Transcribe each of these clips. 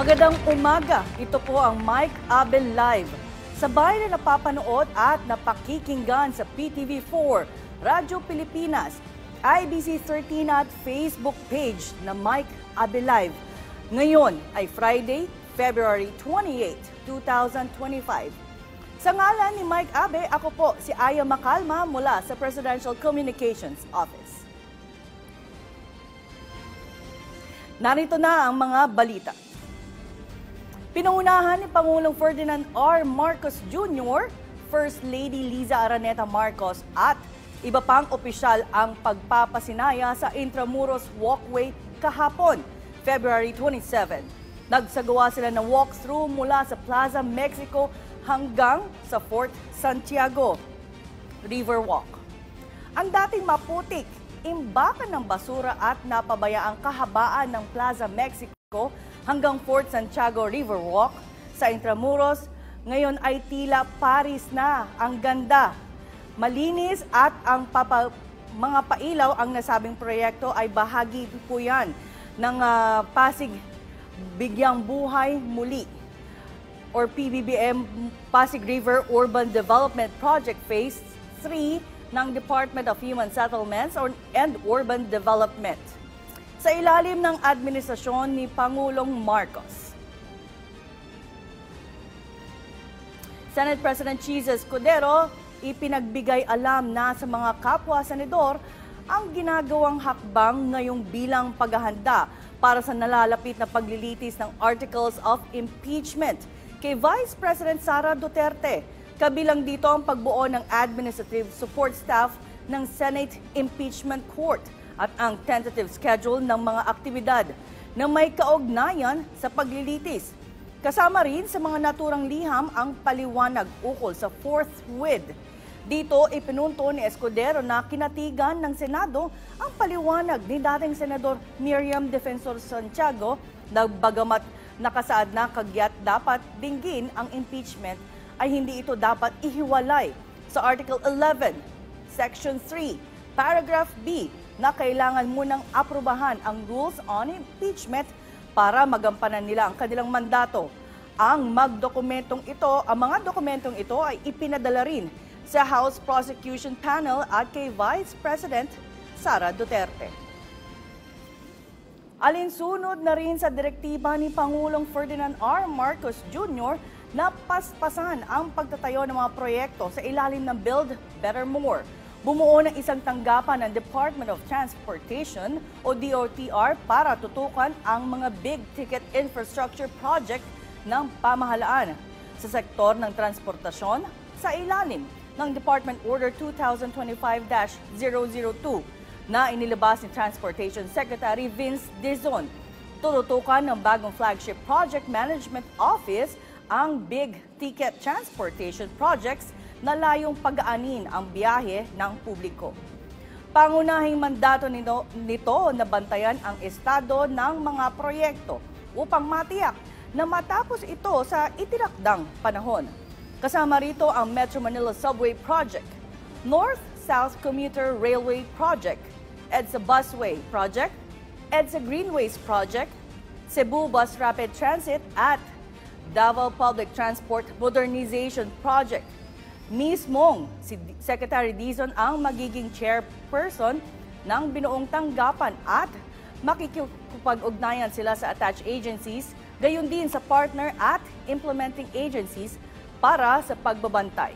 Magandang umaga, ito po ang Mike Abel Live. Sabay na napapanood at napakikinggan sa PTV4, Radyo Pilipinas, IBC 13 at Facebook page na Mike Abel Live. Ngayon ay Friday, February 28, 2025. Sa ngalan ni Mike Abe, ako po si Aya Macalma mula sa Presidential Communications Office. Narito na ang mga balita. Pinangunahan ni Pangulong Ferdinand R. Marcos Jr., First Lady Liza Araneta Marcos at iba pang opisyal ang pagpapasinaya sa Intramuros Walkway kahapon, February 27. Nagsagawa sila ng walkthrough mula sa Plaza Mexico hanggang sa Fort Santiago Riverwalk. Ang dating maputik, imbakan ng basura at napabayaang kahabaan ng Plaza Mexico hanggang Fort Santiago Riverwalk sa Intramuros, ngayon ay tila Paris na ang ganda. Malinis at ang mga pailaw ang nasabing proyekto ay bahagi po yan ng Pasig Bigyang Buhay Muli or PBBM Pasig River Urban Development Project Phase 3 ng Department of Human Settlements and Urban Development sa ilalim ng administrasyon ni Pangulong Marcos. Senate President Jesus Escudero ipinagbigay alam na sa mga kapwa-senador ang ginagawang hakbang ngayong bilang paghahanda para sa nalalapit na paglilitis ng Articles of Impeachment kay Vice President Sara Duterte. Kabilang dito ang pagbuo ng Administrative Support Staff ng Senate Impeachment Court at ang tentative schedule ng mga aktibidad na may kaugnayan sa paglilitis. Kasama rin sa mga naturang liham ang paliwanag ukol sa forthwith. Dito ipinunto ni Escudero na kinatigan ng Senado ang paliwanag ni dating Senador Miriam Defensor Santiago na bagamat nakasaad na kagyat dapat dinggin ang impeachment ay hindi ito dapat ihiwalay sa Article 11, Section 3, Paragraph B na kailangan munang aprubahan ang rules on impeachment para magampanan nila ang kanilang mandato. Ang mga dokumentong ito ay ipinadala rin sa House Prosecution Panel at kay Vice President Sara Duterte. Alinsunod na rin sa direktiba ni Pangulong Ferdinand R. Marcos Jr. na paspasan ang pagtatayo ng mga proyekto sa ilalim ng Build Better More. Bumuo ng isang tanggapan ng Department of Transportation o DOTR para tutukan ang mga big-ticket infrastructure project ng pamahalaan sa sektor ng transportasyon sa ilalim ng Department Order 2025-002 na inilabas ni Transportation Secretary Vince Dizon. Tututukan ng bagong flagship Project Management Office ang big-ticket transportation projects na layong pag-aanin ang biyahe ng publiko. Pangunahing mandato nito na bantayan ang estado ng mga proyekto upang matiyak na matapos ito sa itinakdang panahon. Kasama rito ang Metro Manila Subway Project, North-South Commuter Railway Project, EDSA Busway Project, EDSA Greenways Project, Cebu Bus Rapid Transit at Davao Public Transport Modernization Project. Mismong si Secretary Dizon ang magiging chairperson ng binuong tanggapan at makikipag-ugnayan sila sa attached agencies, gayon din sa partner at implementing agencies para sa pagbabantay.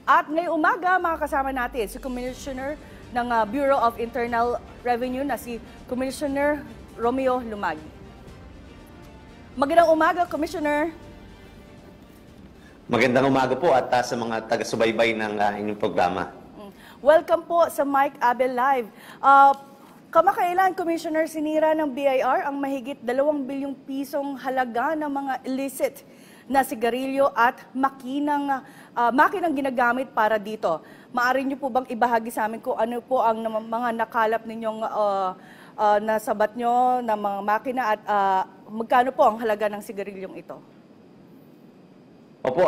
At ngayong umaga, makakasama natin si Commissioner ng Bureau of Internal Revenue na si Commissioner Romeo Lumagi. Magandang umaga, Commissioner. Magandang umaga po at sa mga taga-subaybay ng inyong programa. Welcome po sa Mike Abel Live. Kamakailan, Commissioner, sinira ng BIR ang mahigit 2 bilyong pisong halaga ng mga illicit na sigarilyo at makinang ginagamit para dito. Maaari niyo po bang ibahagi sa amin kung ano po ang mga nakalap ninyong nasabat nyo ng mga makina at magkano po ang halaga ng sigarilyong ito? Opo,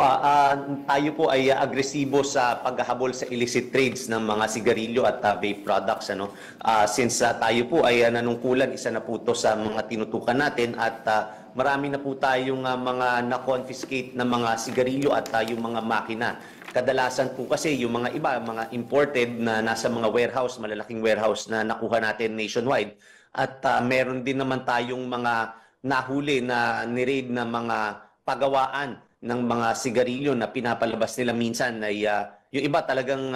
tayo po ay agresibo sa paghahabol sa illicit trades ng mga sigarilyo at vape products. Ano? Since tayo po ay nanungkulan, isa na po ito sa mga tinutukan natin at marami na po tayong mga na-confiscate na mga sigarilyo at yung mga makina. Kadalasan po kasi yung mga iba, mga imported na nasa mga warehouse, malalaking warehouse na nakuha natin nationwide. At meron din naman tayong mga nahuli na ni-raid na mga pagawaan ng mga sigarilyo na pinapalabas nila minsan ay yung iba talagang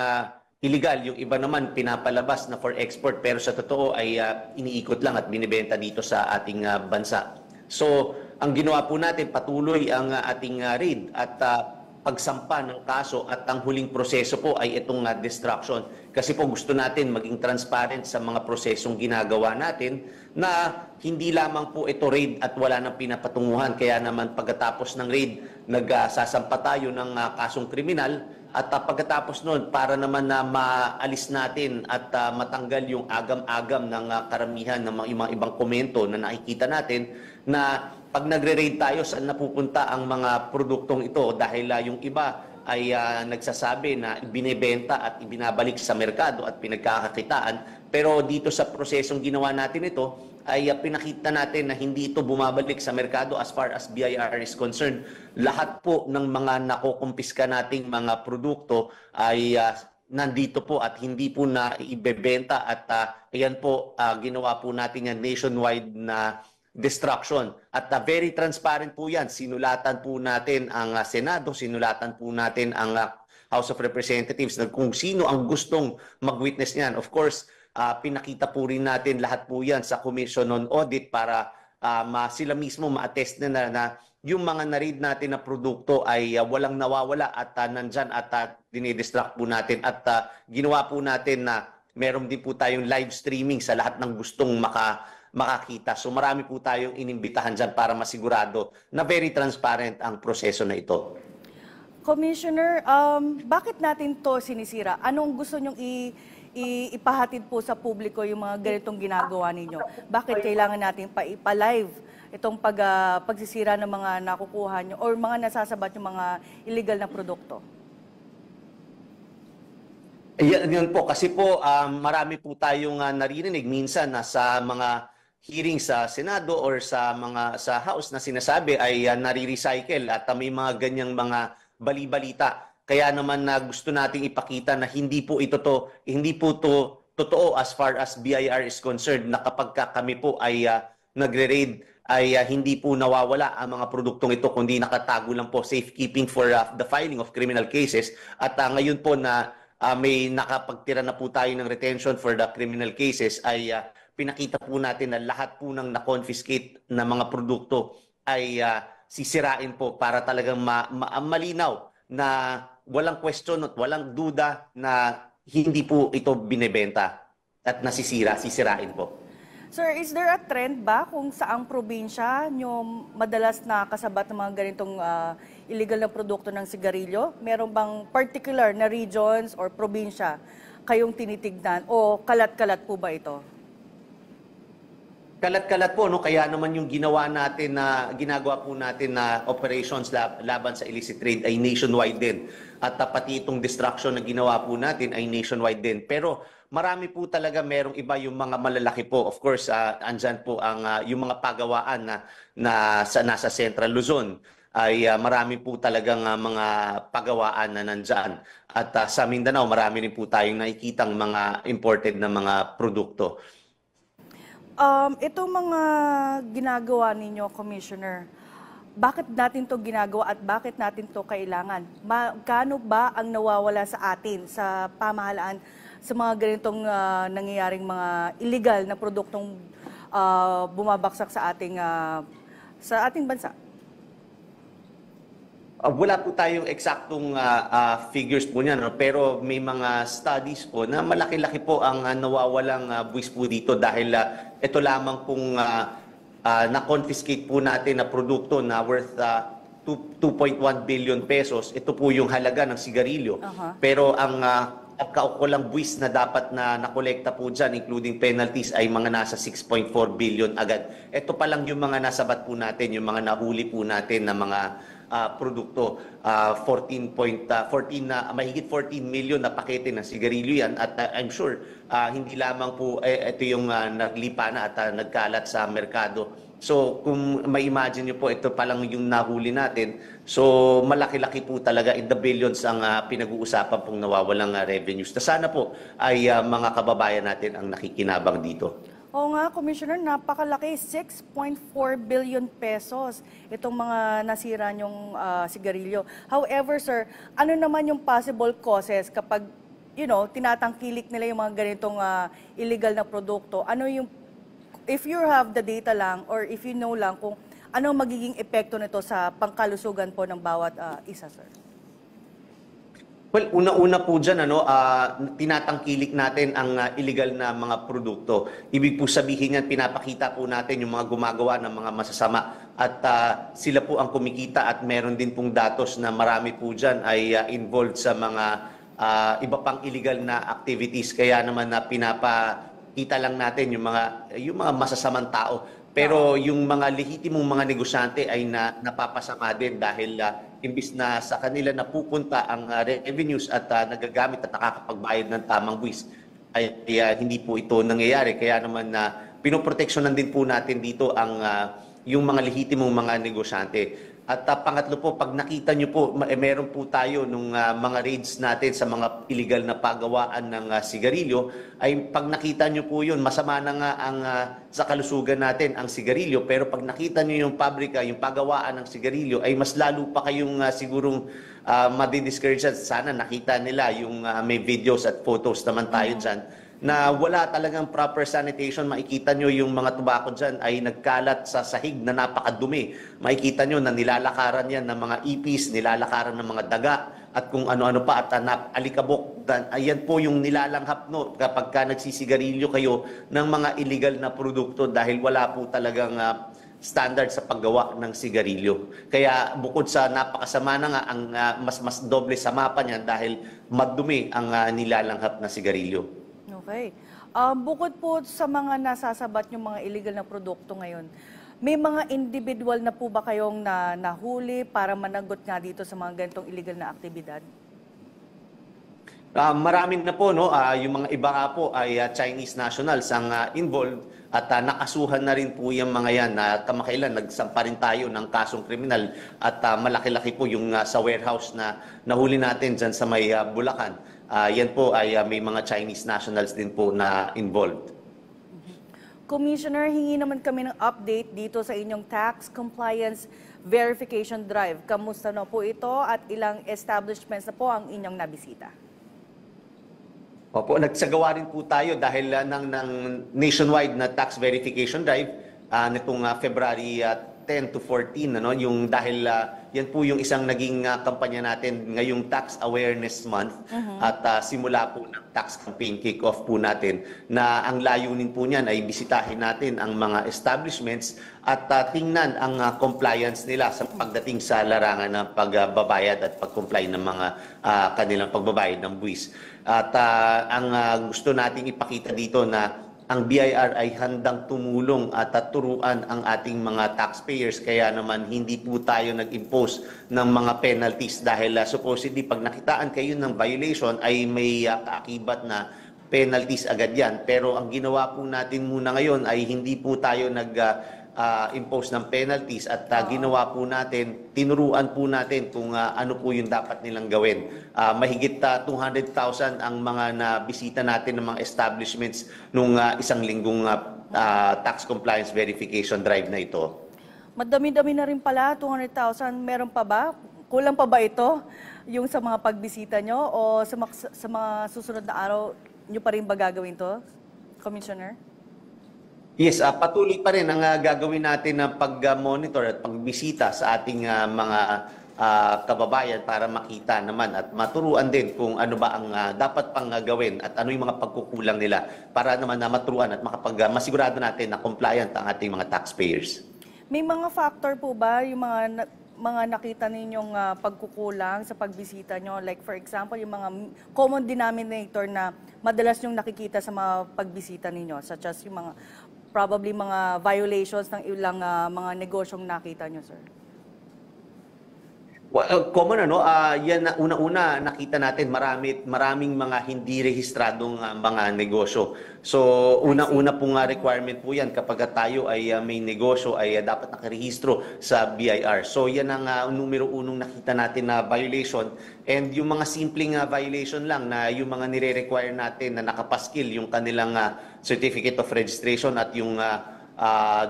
illegal, yung iba naman pinapalabas na for export pero sa totoo ay iniikot lang at binibenta dito sa ating bansa. So, ang ginawa po natin, patuloy ang ating raid at pagsampa ng kaso at ang huling proseso po ay itong destruction. Kasi po gusto natin maging transparent sa mga prosesong ginagawa natin na hindi lamang po ito raid at wala nang pinapatunguhan. Kaya naman pagkatapos ng raid, nagsasampa tayo ng kasong kriminal at pagkatapos noon para naman na maalis natin at matanggal yung agam-agam ng karamihan ng mga ibang komento na nakikita natin na pag nagre-raid tayo, saan napupunta ang mga produktong ito dahil yung iba ay nagsasabi na binebenta at ibinabalik sa merkado at pinagkakakitaan. Pero dito sa prosesong ginawa natin ito, ay pinakita natin na hindi ito bumabalik sa merkado as far as BIR is concerned. Lahat po ng mga nakukumpiska nating mga produkto ay nandito po at hindi po na ibebenta at ayan po ginawa po natin yan nationwide na destruction. At very transparent po yan. Sinulatan po natin ang Senado, sinulatan po natin ang House of Representatives na kung sino ang gustong mag-witness niyan. Of course, pinakita po rin natin lahat po yan sa Commission on Audit para sila mismo ma-attest na yung mga na-read natin na produkto ay walang nawawala at nandyan at dinidistract po natin. At ginawa po natin na meron din po tayong live streaming sa lahat ng gustong makakita. So marami po tayong inimbitahan dyan para masigurado na very transparent ang proseso na ito. Commissioner, bakit natin to sinisira? Anong gusto nyong ipahatid po sa publiko yung mga ganitong ginagawa ninyo? Bakit kailangan natin pa-live itong pagsisira ng mga nakukuha nyo or mga nasasabat yung mga illegal na produkto? Yan po, kasi po marami po tayong naririnig minsan na sa mga hearing sa Senado or sa House na sinasabi ay nare-recycle at may mga ganyang mga bali-balita. Kaya naman na gusto nating ipakita na hindi po totoo as far as BIR is concerned na kapag kami po ay nagre-raid ay hindi po nawawala ang mga produktong ito kundi nakatago lang po, safekeeping for the filing of criminal cases. At ngayon po na may nakapagtira na po tayo ng retention for the criminal cases ay pinakita po natin na lahat po ng na-confiscate na mga produkto ay sisirain po para talagang malinaw na walang question at walang duda na hindi po ito binebenta at sisirain po. Sir, is there a trend ba kung saang probinsya nyo madalas na kasabat ng mga ganitong illegal na produkto ng sigarilyo? Meron bang particular na regions or probinsya kayong tinitignan o kalat-kalat po ba ito? Kalat-kalat po, no? Kaya naman yung ginagawa po natin na operations laban sa illicit trade ay nationwide din. At pati itong destruction na ginawa po natin ay nationwide din. Pero marami po talaga, merong iba yung mga malalaki po. Of course, andyan po yung mga pagawaan na nasa Central Luzon ay marami po talagang mga pagawaan na nandyan. At sa Mindanao, marami rin po tayong nakikitang mga imported na mga produkto. Itong mga ginagawa ninyo, Commissioner, bakit natin to ginagawa at bakit natin to kailangan? Magkano ba ang nawawala sa atin, sa pamahalaan, sa mga ganitong nangyayaring mga illegal na produktong bumabaksak sa ating bansa? Wala po tayong eksaktong figures po niyan, no? Pero may mga studies po na malaki-laki po ang nawawalang buwis po dito dahil ito lamang pong na-confiscate po natin na produkto na worth 2.1 billion pesos. Ito po yung halaga ng sigarilyo. Pero ang kaukulang buwis na dapat na nakolekta po dyan, including penalties, ay mga nasa 6.4 billion agad. Ito pa lang yung mga nasabat po natin, yung mga nahuli po natin na mga produkto. 14 na mahigit 14 million na pakete ng sigarilyo yan at I'm sure hindi lamang po ito yung naglipa na at nagkalat sa merkado. So kung ma-imagine niyo po, ito pa lang yung nahuli natin. So malaki-laki po talaga, in the billions ang pinag-uusapan pong nawawalang revenues. Sana po ay mga kababayan natin ang nakikinabang dito. Oo nga, Commissioner, napakalaki, 6.4 billion pesos itong mga nasira niyong sigarilyo. However, sir, ano naman yung possible causes kapag, tinatangkilik nila yung mga ganitong illegal na produkto? Ano yung, if you have the data lang or if you know lang kung ano magiging epekto nito sa pangkalusugan po ng bawat isa, sir? Well, una-una po dyan, tinatangkilik natin ang illegal na mga produkto. Ibig po sabihin yan, pinapakita po natin yung mga gumagawa ng mga masasama. At sila po ang kumikita at meron din pong datos na marami po dyan ay involved sa mga iba pang illegal na activities. Kaya naman na pinapakita lang natin yung mga masasamang tao. Pero yung mga lehitimong mga negosyante ay napapasama din dahil imbis na sa kanila napupunta ang revenues at nagagamit at nakakapagbayad ng tamang buwis, ay hindi po ito nangyayari. Kaya naman pinoproteksyonan din po natin dito yung mga lehitimong mga negosyante. At pangatlo po, pag nakita nyo po, meron po tayo nung mga raids natin sa mga illegal na pagawaan ng sigarilyo, ay pag nakita nyo po yun, masama na nga sa kalusugan natin ang sigarilyo. Pero pag nakita nyo yung pabrika, yung pagawaan ng sigarilyo, ay mas lalo pa kayong sigurong madidiscourage. Sana nakita nila yung may videos at photos naman tayo dyan na wala talagang proper sanitation. Makikita nyo yung mga tubako dyan ay nagkalat sa sahig na napakadumi. Makikita nyo na nilalakaran yan ng mga ipis, nilalakaran ng mga daga, at kung ano-ano pa, at alikabok. Ayan po yung nilalanghap kapag nagsisigarilyo kayo ng mga illegal na produkto dahil wala po talagang standard sa paggawa ng sigarilyo. Kaya bukod sa napakasama na nga, ang mas doble sama pa niyan dahil madumi ang nilalanghap na sigarilyo. Okay. Bukod po sa mga nasasabat yung mga illegal na produkto ngayon, may mga individual na po ba kayong nahuli para managot nga dito sa mga ganitong illegal na aktibidad? Marami na po, yung mga iba nga po ay Chinese nationals ang involved at nakasuhan na rin po yung mga yan na kamakailan nagsampa rin tayo ng kasong kriminal at malaki-laki po yung sa warehouse na nahuli natin dyan sa may Bulacan. Yan po ay may mga Chinese nationals din po na involved. Commissioner, hingi naman kami ng update dito sa inyong tax compliance verification drive. Kamusta na po ito at ilang establishments na po ang inyong nabisita? Opo, nagsagawa rin po tayo dahil ng nationwide na tax verification drive nitong February 10 to 14, yung dahil yan po yung isang naging kampanya natin ngayong Tax Awareness Month at simula po ng tax campaign kick-off po natin na ang layunin po niyan ay bisitahin natin ang mga establishments at tingnan ang compliance nila sa pagdating sa larangan ng pagbabayad at pag-comply ng mga kanilang pagbabayad ng buwis. At ang gusto nating ipakita dito na ang BIR ay handang tumulong at turuan ang ating mga taxpayers, kaya naman hindi po tayo nag-impose ng mga penalties dahil supposedly pag nakitaan kayo ng violation ay may kaakibat na penalties agad yan. Pero ang ginawa po natin muna ngayon ay hindi po tayo impose ng penalties at ginawa po natin, tinuruan po natin kung ano po yung dapat nilang gawin. Mahigit 200,000 ang mga nabisita natin ng mga establishments nung isang linggong tax compliance verification drive na ito. Madami-dami na rin pala, 200,000. Meron pa ba? Kulang pa ba ito yung sa mga pagbisita nyo o sa mga susunod na araw nyo pa rin ba gagawin to, Commissioner? Yes, patuloy pa rin ang gagawin natin na pag-monitor at pagbisita sa ating mga kababayan para makita naman at maturuan din kung ano ba ang dapat pang gawin at ano yung mga pagkukulang nila para naman na maturuan at masigurado natin na compliant ang ating mga taxpayers. May mga factor po ba yung mga nakita ninyong pagkukulang sa pagbisita nyo? Like for example, yung mga common denominator na madalas nyong nakikita sa mga pagbisita ninyo, such as yung mga probably mga violations ng ilang mga negosyong nakita nyo, sir? Common yan na una-una nakita natin maraming mga hindi rehistradong mga negosyo. So una-una po nga requirement po yan kapag tayo ay may negosyo ay dapat nakarehistro sa BIR. So yan ang numero unong nakita natin na violation, and yung mga simpleng violation lang na yung mga nire-require natin na nakapaskil yung kanilang certificate of registration at yung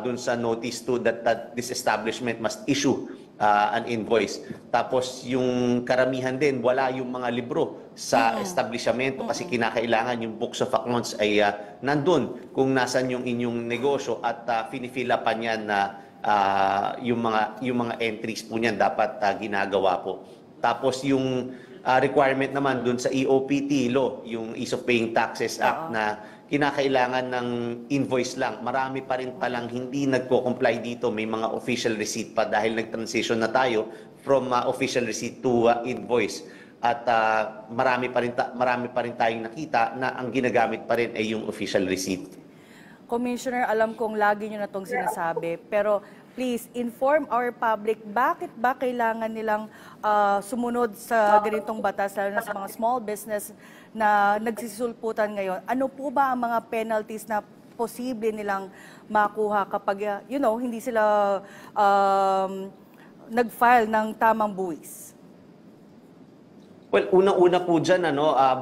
dun sa notice to that this establishment must issue an invoice. Tapos yung karamihan din, wala yung mga libro sa establishmento kasi kinakailangan yung books of accounts ay nandun kung nasan yung inyong negosyo at finifill upan yan na yung mga entries po niyan dapat ginagawa po. Tapos yung requirement naman dun sa EOPT law, yung Ease of Paying Taxes Act, na kinakailangan ng invoice lang. Marami pa rin palang hindi nagko-comply dito. May mga official receipt pa dahil nag-transition na tayo from official receipt to invoice. At marami pa rin tayong nakita na ang ginagamit pa rin ay yung official receipt. Commissioner, alam kong lagi nyo na itong sinasabi, pero please inform our public bakit ba kailangan nilang sumunod sa ganitong batas, lalo na sa mga small business na nagsisulputan ngayon. Ano po ba ang mga penalties na posible nilang makuha kapag, hindi sila nag-file ng tamang buwis? Well, unang-una po dyan,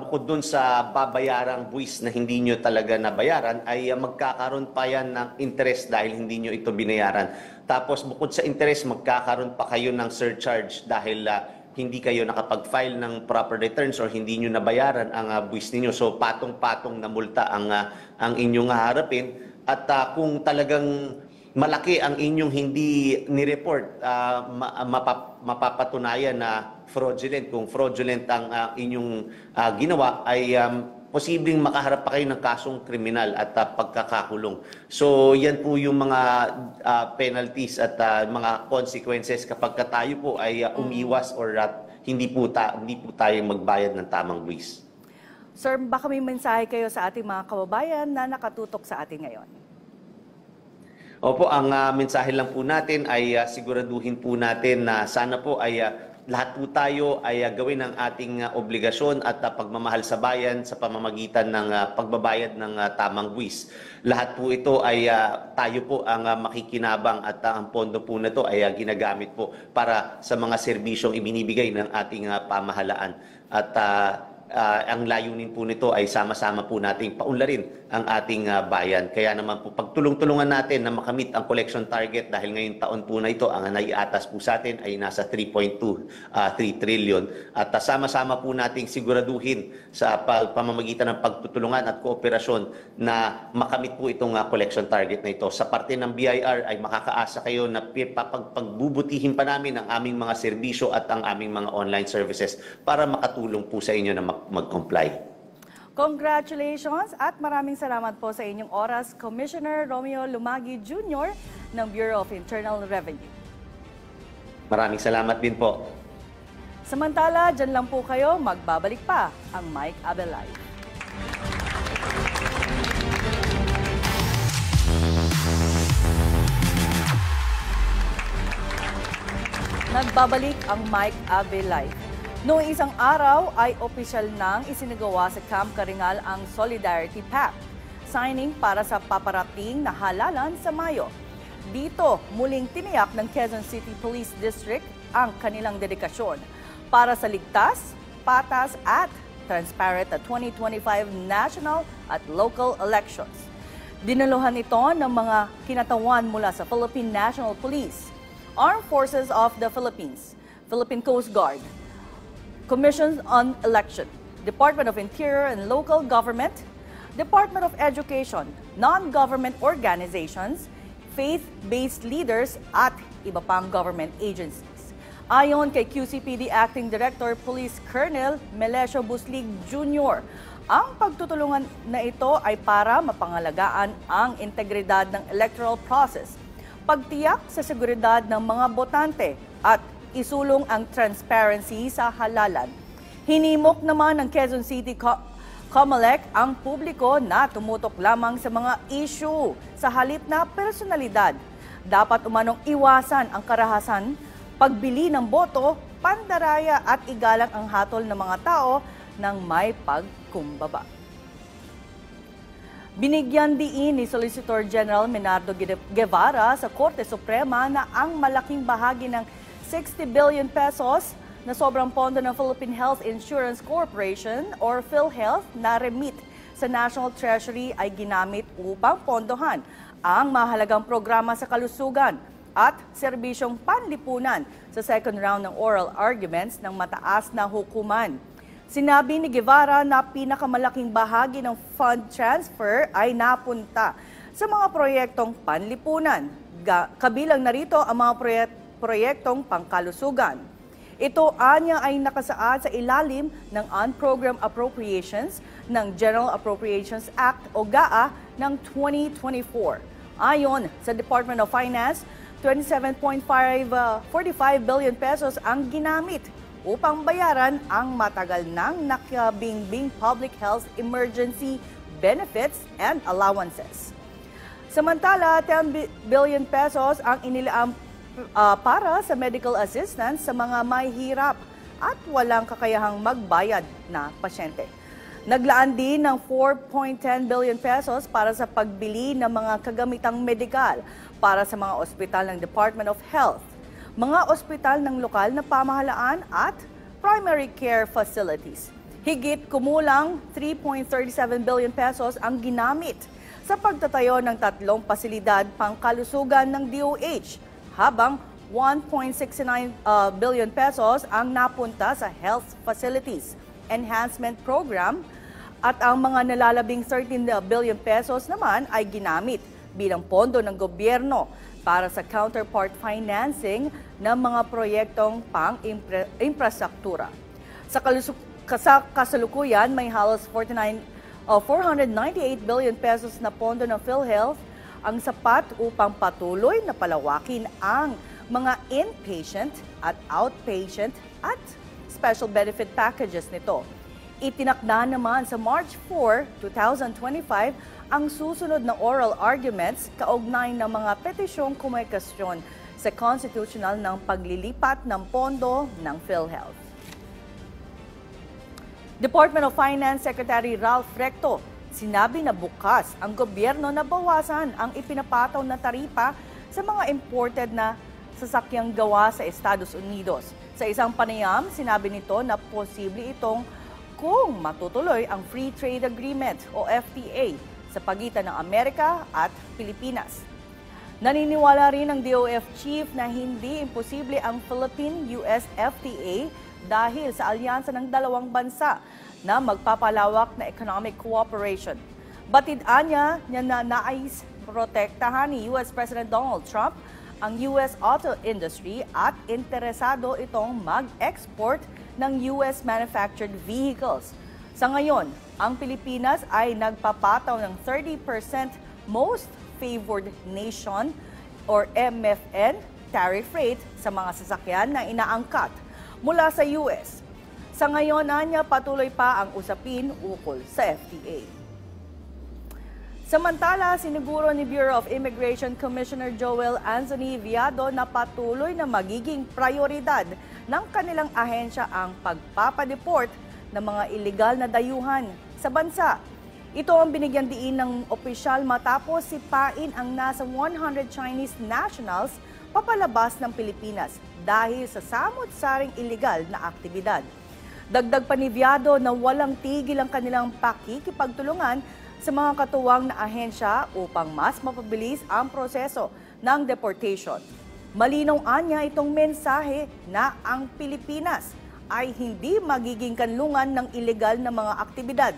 bukod dun sa babayarang buwis na hindi nyo talaga nabayaran, ay magkakaroon pa yan ng interest dahil hindi nyo ito binayaran. Tapos bukod sa interest, magkakaroon pa kayo ng surcharge dahil hindi kayo nakapag-file ng proper returns or hindi nyo nabayaran ang buwis ninyo. So patong-patong na multa ang inyong haharapin. At kung talagang malaki ang inyong hindi ni-report, mapapatunayan na fraudulent. Kung fraudulent ang inyong ginawa, ay posibleng makaharap pa kayo ng kasong kriminal at pagkakakulong. So yan po yung mga penalties at mga consequences kapag tayo po ay umiwas or hindi po tayo magbayad ng tamang buwis. Sir, baka may mensahe kayo sa ating mga kababayan na nakatutok sa atin ngayon. Opo, ang mensahe lang po natin ay siguraduhin po natin na sana po ay lahat po tayo ay gawin ang ating obligasyon at pagmamahal sa bayan sa pamamagitan ng pagbabayad ng tamang buwis. Lahat po ito ay tayo po ang makikinabang at ang pondo po na ito ay ginagamit po para sa mga serbisyong ibinibigay ng ating pamahalaan. At ang layunin po nito ay sama-sama po nating paunlarin ang ating bayan. Kaya naman po pagtulong-tulungan natin na makamit ang collection target dahil ngayong taon po na ito ang naiatas po sa atin ay nasa 3.23 trillion. At sama-sama po nating siguraduhin sa pamamagitan ng pagtutulungan at kooperasyon na makamit po itong collection target na ito. Sa parte ng BIR ay makakaasa kayo na pagbubutihin pa namin ang aming mga serbisyo at ang aming mga online services para makatulong po sa inyo na mag-comply. Congratulations at maraming salamat po sa inyong oras, Commissioner Romeo Lumagi Jr. ng Bureau of Internal Revenue. Maraming salamat din po. Samantala, dyan lang po kayo, magbabalik pa ang Mike Abelay. Nagbabalik ang Mike Abelay. Noong isang araw ay opisyal nang isinagawa sa Camp Karingal ang Solidarity Pact, signing para sa paparating na halalan sa Mayo. Dito, muling tiniyak ng Quezon City Police District ang kanilang dedikasyon para sa ligtas, patas at transparent na 2025 national at local elections. Dinaluhan ito ng mga kinatawan mula sa Philippine National Police, Armed Forces of the Philippines, Philippine Coast Guard, Commission on Election, Department of Interior and Local Government, Department of Education, non-government organizations, faith-based leaders at iba pang government agencies. Ayon kay QCPD Acting Director Police Colonel Melesio Buslig Jr., ang pagtutulungan na ito ay para mapangalagaan ang integridad ng electoral process, pagtiyak sa seguridad ng mga botante at isulong ang transparency sa halalan. Hinimok naman ng Quezon City COMELEC ang publiko na tumutok lamang sa mga issue sa halip na personalidad. Dapat umanong iwasan ang karahasan, pagbili ng boto pandaraya at igalang ang hatol ng mga tao ng may pagkumbaba. Binigyan diin ni Solicitor General Menardo Guevara sa Korte Suprema na ang malaking bahagi ng 60 billion pesos na sobrang pondo ng Philippine Health Insurance Corporation or PhilHealth na remit sa National Treasury ay ginamit upang pondohan ang mahalagang programa sa kalusugan at serbisyong panlipunan sa second round ng oral arguments ng mataas na hukuman. Sinabi ni Guevara na pinakamalaking bahagi ng fund transfer ay napunta sa mga proyektong panlipunan. Kabilang narito ang mga proyektong pangkalusugan. Ito anya ay nakasaad sa ilalim ng Unprogrammed Appropriations ng General Appropriations Act o GAA ng 2024. Ayon sa Department of Finance, 27.45 billion pesos ang ginamit upang bayaran ang matagal nang nakabingbing public health emergency benefits and allowances. Samantala, 10 billion pesos ang inilaang para sa medical assistance sa mga may hirap at walang kakayahang magbayad na pasyente. Naglaan din ng 4.10 billion pesos para sa pagbili ng mga kagamitang medikal para sa mga ospital ng Department of Health, mga ospital ng lokal na pamahalaan at primary care facilities. Higit kumulang 3.37 billion pesos ang ginamit sa pagtatayo ng 3 pasilidad pangkalusugan ng DOH, habang 1.69 billion pesos ang napunta sa health facilities enhancement program at ang mga nalalabing 13 billion pesos naman ay ginamit bilang pondo ng gobyerno para sa counterpart financing ng mga proyektong pang-infrastruktura. Sa kasalukuyan, may halos 498 billion pesos na pondo ng PhilHealth ang sapat upang patuloy na palawakin ang mga inpatient at outpatient at special benefit packages nito. Itinakda naman sa March 4, 2025 ang susunod na oral arguments kaugnay ng mga petisyong kumekasyon sa constitutional ng paglilipat ng pondo ng PhilHealth. Department of Finance Secretary Ralph Recto sinabi na bukas ang gobyerno na bawasan ang ipinapataw na taripa sa mga imported na sasakyang gawa sa Estados Unidos. Sa isang panayam, sinabi nito na posible itong kung matutuloy ang Free Trade Agreement o FTA sa pagitan ng Amerika at Pilipinas. Naniniwala rin ang DOF Chief na hindi imposible ang Philippine-US FTA dahil sa alyansa ng dalawang bansa na magpapalawak na economic cooperation. Batidaan niya na nais protektahan ni US President Donald Trump ang US auto industry at interesado itong mag-export ng US manufactured vehicles. Sa ngayon, ang Pilipinas ay nagpapataw ng 30% Most Favored Nation or MFN tariff rate sa mga sasakyan na inaangkat mula sa US. Sa ngayon, patuloy pa ang usapin ukol sa FTA. Samantala, siniguro ni Bureau of Immigration Commissioner Joel Anthony Viado na patuloy na magiging prioridad ng kanilang ahensya ang pagpapadeport ng mga iligal na dayuhan sa bansa. Ito ang binigyan diin ng opisyal matapos sipain ang nasa 100 Chinese nationals papalabas ng Pilipinas dahil sa samot-saring iligal na aktibidad. Dagdag pa ni Viado na walang tigil ang kanilang pakikipagtulungan sa mga katuwang na ahensya upang mas mapabilis ang proseso ng deportation. Malinaw anya itong mensahe na ang Pilipinas ay hindi magiging kanlungan ng ilegal na mga aktibidad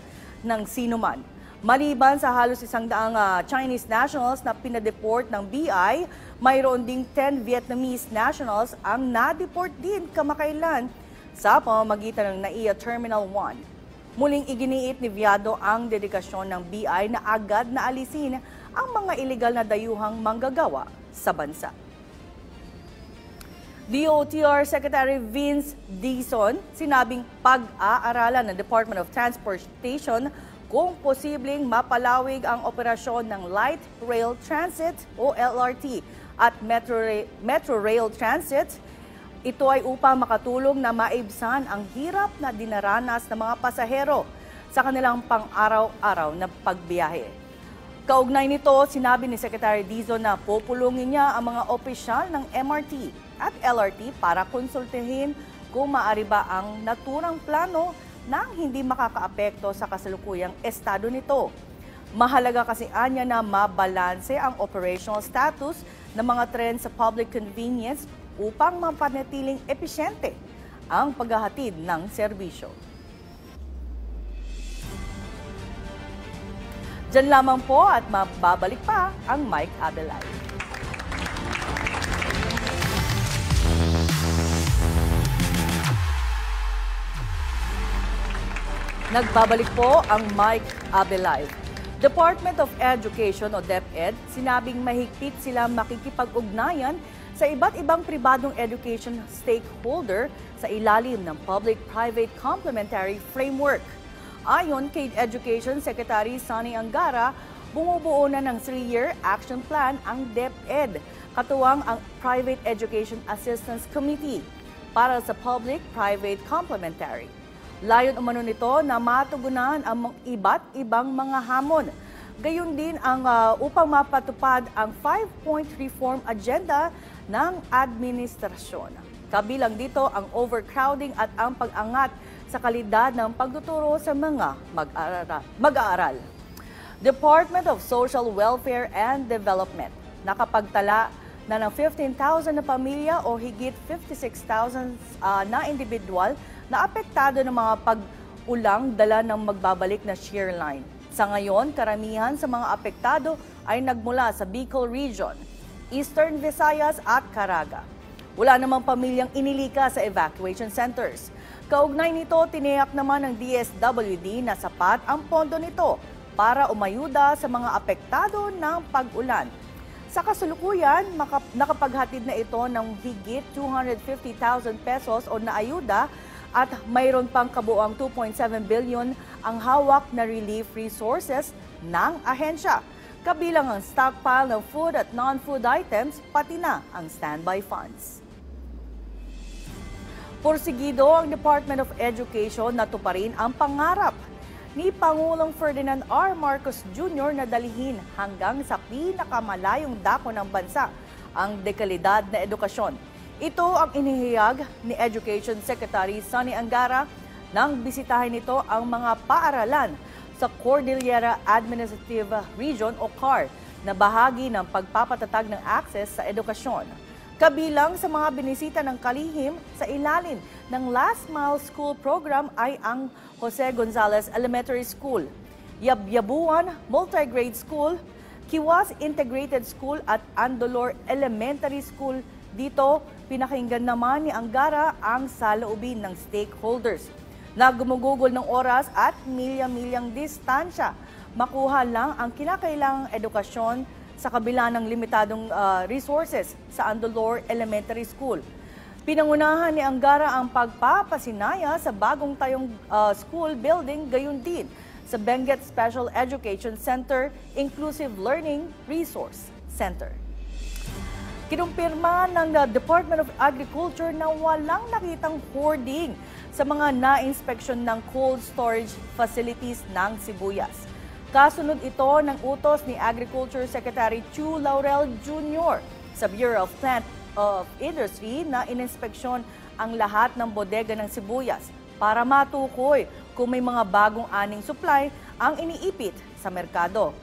ng sinuman. Maliban sa halos 100 Chinese nationals na pinadeport ng BI, mayroon ding 10 Vietnamese nationals ang na-deport din kamakailan sa pamamagitan ng NAIA Terminal 1. Muling iginiit ni Viado ang dedikasyon ng BI na agad na alisin ang mga ilegal na dayuhang manggagawa sa bansa. DOTR Secretary Vince Dizon sinabing pag-aaralan ng Department of Transportation kung posibleng mapalawig ang operasyon ng Light Rail Transit o LRT at Metro Rail Transit. Ito ay upang makatulong na maibsan ang hirap na dinaranas ng mga pasahero sa kanilang pang-araw-araw na pagbiyahe. Kaugnay nito, sinabi ni Secretary Dizon na pupulungin niya ang mga opisyal ng MRT at LRT para konsultahin kung maaari ba ang naturang plano nang hindi makakaapekto sa kasalukuyang estado nito. Mahalaga kasi anya na mabalanse ang operational status ng mga tren sa public convenience upang mapanatiling episyente ang paghahatid ng serbisyo. Diyan lamang po at mababalik pa ang Mike Adelay. Nagbabalik po ang Mike Abelay. Department of Education o DepEd, sinabing mahigpit sila makikipag-ugnayan sa iba't ibang pribadong education stakeholder sa ilalim ng Public-Private Complementary Framework. Ayon kay Education Secretary Sonny Angara, bumubuo na ng 3-year action plan ang DepEd, katuwang ang Private Education Assistance Committee para sa Public-Private Complementary. Layon umano nito na matugunan ang iba't ibang mga hamon. Gayon din ang upang mapatupad ang 5-point reform agenda ng administrasyon. Kabilang dito ang overcrowding at ang pag-angat sa kalidad ng pagtuturo sa mga mag-aaral. Department of Social Welfare and Development, nakapagtala na ng 15,000 na pamilya o higit 56,000 na individual na apektado ng mga pag-ulang dala ng magbabalik na shear line. Sa ngayon, karamihan sa mga apektado ay nagmula sa Bicol Region, Eastern Visayas at Caraga. Wala namang pamilyang inilika sa evacuation centers. Kaugnay nito, tiniyak naman ng DSWD na sapat ang pondo nito para umayuda sa mga apektado ng pag-ulan. Sa kasulukuyan, nakapaghatid na ito ng higit 250,000 pesos o naayuda at mayroon pang kabuuang 2.7 billion ang hawak na relief resources ng ahensya. Kabilang ang stockpile ng food at non-food items, pati na ang standby funds. Porsigido ang Department of Education na tuparin ang pangarap ni Pangulong Ferdinand R. Marcos Jr. na dalhin hanggang sa pinakamalayong dako ng bansa ang dekalidad na edukasyon. Ito ang inihayag ni Education Secretary Sonny Angara nang bisitahin nito ang mga paaralan sa Cordillera Administrative Region o CAR na bahagi ng pagpapatatag ng access sa edukasyon. Kabilang sa mga binisita ng kalihim sa ilalim ng Last Mile School Program ay ang Jose Gonzalez Elementary School, Yabyabuan Multi-Grade School, Kiwas Integrated School at Andolor Elementary School. Dito, pinakinggan naman ni Angara ang saloobin ng stakeholders na gumugugol ng oras at milya-milyang distansya. Makuha lang ang kinakailangang edukasyon sa kabila ng limitadong resources sa Andolor Elementary School. Pinangunahan ni Angara ang pagpapasinaya sa bagong tayong school building, gayon din sa Benguet Special Education Center Inclusive Learning Resource Center. Kinumpirma ng Department of Agriculture na walang nakitang hoarding sa mga na-inspeksyon ng cold storage facilities ng sibuyas. Kasunod ito ng utos ni Agriculture Secretary Chu Laurel Jr. sa Bureau of Plant of Industry na ininspeksyon ang lahat ng bodega ng sibuyas para matukoy kung may mga bagong aning supply ang iniipit sa merkado.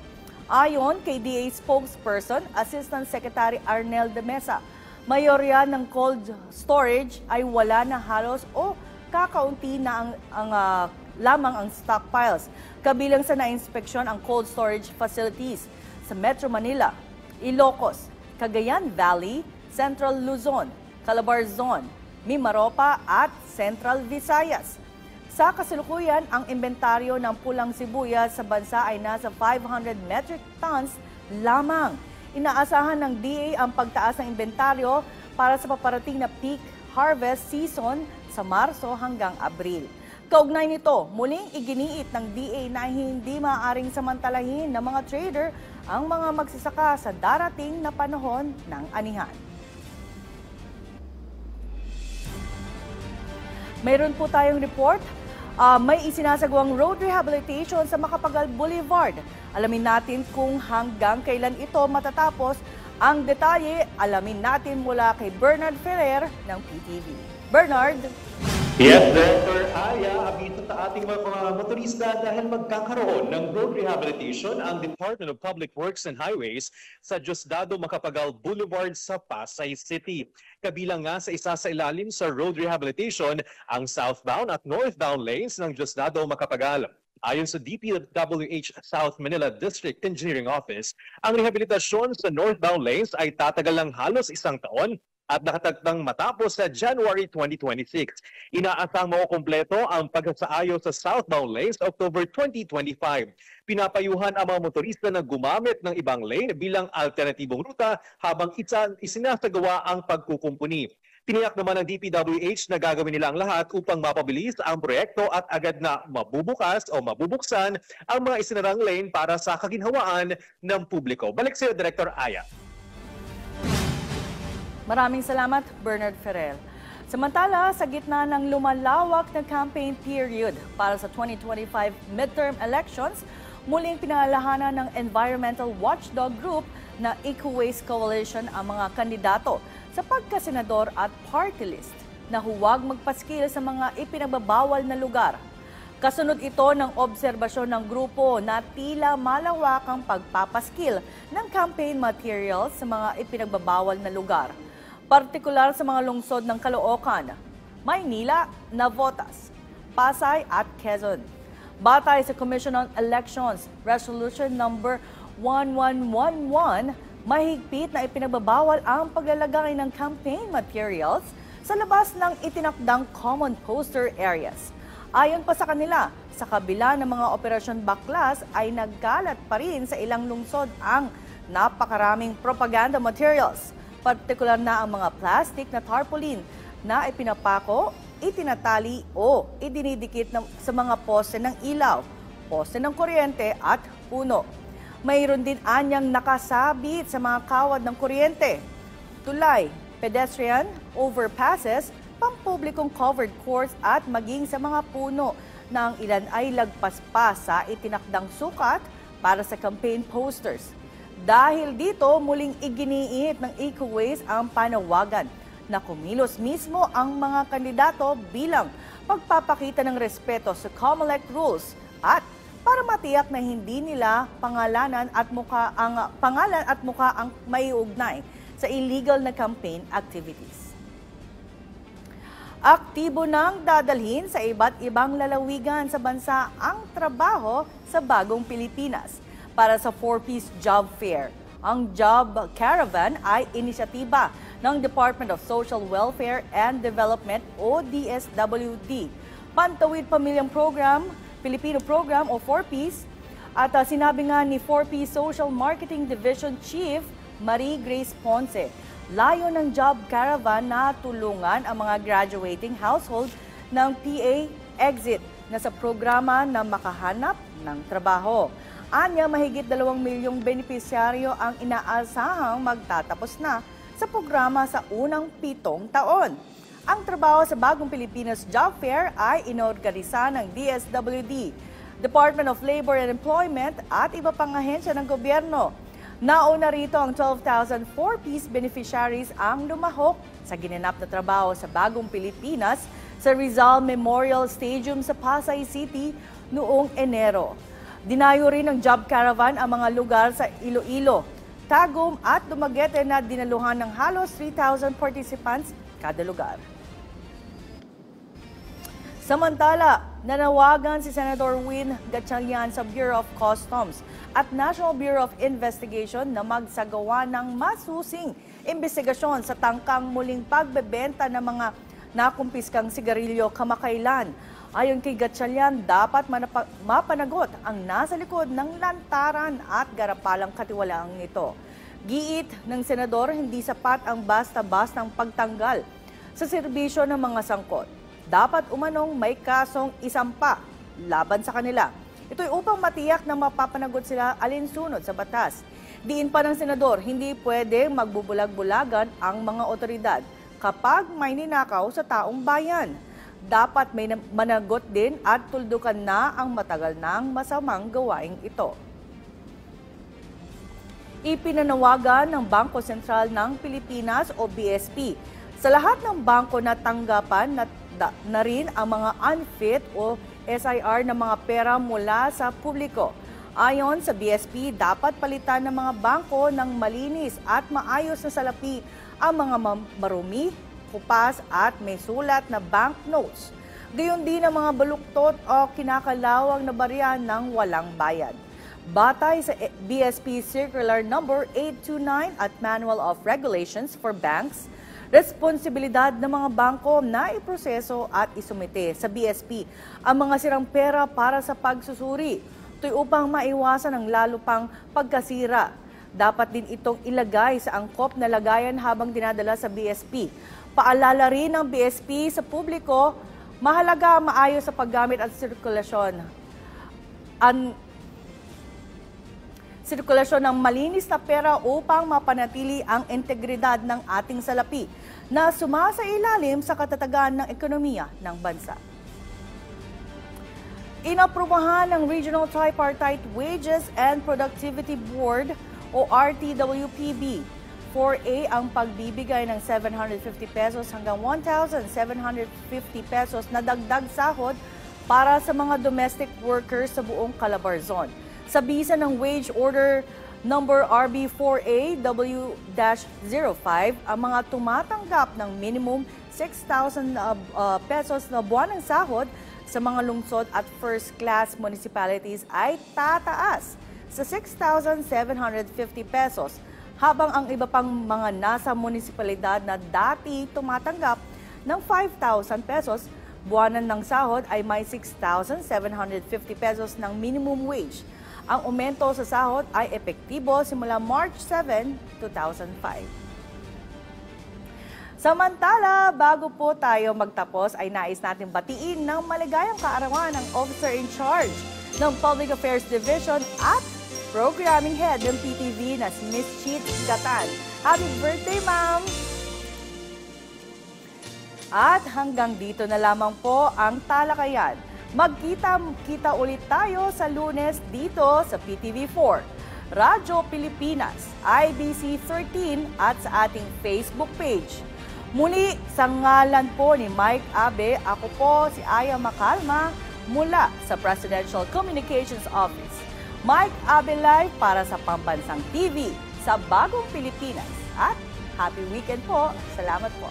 Ayon kay DA spokesperson, Assistant Secretary Arnel de Mesa, mayorya ng cold storage ay wala na halos o kakaunti na lamang ang stockpiles. Kabilang sa na-inspeksyon ang cold storage facilities sa Metro Manila, Ilocos, Cagayan Valley, Central Luzon, Calabarzon, Mimaropa at Central Visayas. Sa kasalukuyan, ang inventaryo ng pulang sibuyas sa bansa ay nasa 500 metric tons lamang. Inaasahan ng DA ang pagtaas ng inventaryo para sa paparating na peak harvest season sa Marso hanggang Abril. Kaugnay nito, muling iginiit ng DA na hindi maaaring samantalahin ng mga trader ang mga magsasaka sa darating na panahon ng anihan. Mayroon po tayong report. May isinasagawang road rehabilitation sa Macapagal Boulevard. Alamin natin kung hanggang kailan ito matatapos. Ang detalye, alamin natin mula kay Bernard Ferrer ng PTV. Bernard? Yes, Director Aya, abiso sa ating mga motorista dahil magkakaroon ng road rehabilitation ang Department of Public Works and Highways sa Diosdado Macapagal Boulevard sa Pasay City. Kabilang nga sa isa sa ilalim sa road rehabilitation ang southbound at northbound lanes ng Diosdado Macapagal. Ayon sa DPWH South Manila District Engineering Office, ang rehabilitasyon sa northbound lanes ay tatagal ng halos 1 taon at nakatakdang matapos sa January 2026. Inaasang makukumpleto ang pagsasaayos sa southbound lanes sa October 2025. Pinapayuhan ang mga motorista na gumamit ng ibang lane bilang alternatibong ruta habang isinasagawa ang pagkukumpuni. Tiniyak naman ng DPWH na gagawin nila ang lahat upang mapabilis ang proyekto at agad na mabubukas o mabubuksan ang mga isinarang lane para sa kaginhawaan ng publiko. Balik sa Director Aya. Maraming salamat, Bernard Ferrer. Samantala, sa gitna ng lumalawak na campaign period para sa 2025 midterm elections, muling pinangalahanan ng environmental watchdog group na Eco-Waste Coalition ang mga kandidato sa pagkasenador at party list na huwag magpaskil sa mga ipinagbabawal na lugar. Kasunod ito ng obserbasyon ng grupo na tila malawakang pagpapaskil ng campaign materials sa mga ipinagbabawal na lugar, partikular sa mga lungsod ng Caloocan, Maynila, Navotas, Pasay at Quezon. Batay sa Commission on Elections Resolution number 1111, mahigpit na ipinagbabawal ang paglalagay ng campaign materials sa labas ng itinakdang common poster areas. Ayon pa sa kanila, sa kabila ng mga operasyon baklas ay nagkalat pa rin sa ilang lungsod ang napakaraming propaganda materials, partikular na ang mga plastic na tarpaulin na ipinapako, itinatali o idinidikit sa mga poste ng ilaw, poste ng kuryente at puno. Mayroon din anyang nakasabit sa mga kawad ng kuryente, tulay, pedestrian, overpasses, pampublikong covered courts at maging sa mga puno na ang ilan ay lagpas pa sa itinakdang sukat para sa campaign posters. Dahil dito, muling iginiit ng Eco-Waste ang panawagan na kumilos mismo ang mga kandidato bilang pagpapakita ng respeto sa COMELEC rules at para matiyak na hindi nila pangalan at mukha ang maiugnay sa illegal na campaign activities. Aktibo nang dadalhin sa iba't ibang lalawigan sa bansa ang trabaho sa bagong Pilipinas para sa 4-piece job fair. Ang Job Caravan ay inisyatiba ng Department of Social Welfare and Development o DSWD. Pantawid Pamilyang Program, Filipino Program o 4-piece at sinabi nga ni 4-piece Social Marketing Division Chief Marie Grace Ponce, layo ng Job Caravan na tulungan ang mga graduating household ng PA Exit na sa programa na makahanap ng trabaho. Anya, mahigit 2 milyong benepisyaryo ang inaasahang magtatapos na sa programa sa unang 7 taon. Ang trabaho sa Bagong Pilipinas Job Fair ay inorganisa ng DSWD, Department of Labor and Employment at iba pang ahensya ng gobyerno. Nauna rito ang 12,000 4-piece beneficiaries ang lumahok sa ginanap na trabaho sa Bagong Pilipinas sa Rizal Memorial Stadium sa Pasay City noong Enero. Dinayo rin ng Job Caravan ang mga lugar sa Iloilo, Tagum at Dumaguete na dinaluhan ng halos 3,000 participants kada lugar. Samantala, nanawagan si Senator Win Gatchalian sa Bureau of Customs at National Bureau of Investigation na magsagawa ng masusing investigasyon sa tangkang muling pagbebenta ng mga nakumpiskang sigarilyo kamakailan. Ayon kay Gatchalian, dapat mapanagot ang nasa likod ng lantaran at garapalang katiwalaang ito. Giit ng senador, hindi sapat ang basta-bastang pagtanggal sa serbisyo ng mga sangkot. Dapat umanong may kasong isampa laban sa kanila. Ito'y upang matiyak na mapapanagot sila alinsunod sa batas. Diin pa ng senador, hindi pwede magbubulag-bulagan ang mga otoridad kapag may ninakaw sa taong bayan. dapat may managot din at tuldukan na ang matagal ng masamang gawaing ito. Ipinanawagan ng Bangko Sentral ng Pilipinas o BSP sa lahat ng bangko na tanggapan na rin ang mga unfit o SIR na mga pera mula sa publiko. Ayon sa BSP, dapat palitan ng mga bangko ng malinis at maayos na salapi ang mga marumi, kupas at may sulat na banknotes. Gayon din ang mga baluktot o kinakalawang na barya ng walang bayad. Batay sa BSP Circular Number 829 at Manual of Regulations for Banks, responsibilidad ng mga bangko na iproseso at isumite sa BSP ang mga sirang pera para sa pagsusuri. Ito'y upang maiwasan ang lalo pang pagkasira. Dapat din itong ilagay sa angkop na lagayan habang dinadala sa BSP. Paalala rin ng BSP sa publiko, mahalaga ang maayos sa paggamit at sirkulasyon ng malinis na pera upang mapanatili ang integridad ng ating salapi na sumasailalim sa katatagan ng ekonomiya ng bansa. Inaprubahan ng Regional Tripartite Wages and Productivity Board o RTWPB 4A ang pagbibigay ng 750 pesos hanggang 1,750 pesos na dagdag sahod para sa mga domestic workers sa buong Calabarzon. Sa bisa ng Wage Order Number RB4A-W-05, ang mga tumatanggap ng minimum 6,000 pesos na buwan ng sahod sa mga lungsod at first-class municipalities ay tataas sa 6,750 pesos, habang ang iba pang mga nasa munisipalidad na dati tumatanggap ng 5,000 pesos buwanan ng sahod ay may 6,750 pesos ng minimum wage. Ang aumento sa sahod ay epektibo simula March 7, 2005. Samantala, bago po tayo magtapos ay nais natin batiin ng maligayang kaarawan ng Officer in Charge ng Public Affairs Division at Programming Head ng PTV na si Miss Cheat Gatan. Happy birthday, ma'am! At hanggang dito na lamang po ang talakayan. Magkita-kita ulit tayo sa Lunes dito sa PTV4, Radyo Pilipinas, IBC 13 at sa ating Facebook page. Muli, sa ngalan po ni Mike Abe, ako po si Aya Macalma mula sa Presidential Communications Office. Mike Abe Live para sa Pambansang TV sa Bagong Pilipinas. At happy weekend po. Salamat po.